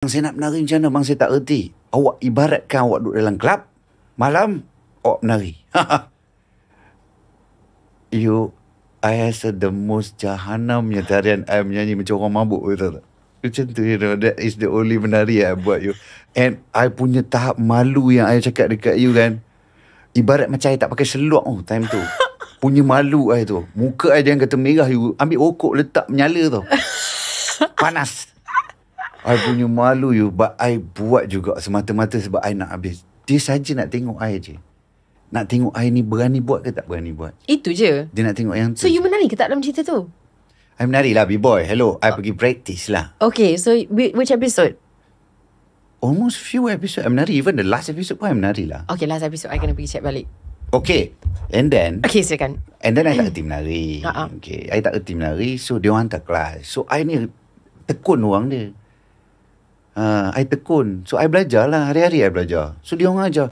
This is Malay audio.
Saya nak menari macam mana bang, saya tak erti. Awak ibaratkan awak duduk dalam kelab, malam awak menari. I rasa the most jahanamnya tarian I menyanyi macam orang mabuk, betul tak? Macam tu, that is the only menari I buat you. And I punya tahap malu yang I cakap dekat you kan, ibarat macam I tak pakai seluar time tu. Punya malu I tu. Muka I jangan kata merah, you ambil rokok letak menyala tu. Panas. I punya malu you, but I buat juga semata-mata sebab I nak habis. Dia saja nak tengok I je. Nak tengok I ni berani buat ke tak berani buat. Itu je. Dia nak tengok yang tu. So you menari ke tak dalam cerita tu? I menari lah, B-boy. Hello, I pergi practice lah. Okay, so which episode? Almost few episode I menari. Even the last episode pun I menari lah. Okay, last episode I kena pergi check balik. Okay. And then Okay, silakan. And then I tak erti menari. Okay, I tak erti menari. So dia orang hantar kelas. So I ni tekun orang dia. I tekun. So I belajar lah. Hari-hari I belajar. So dia orang ajar.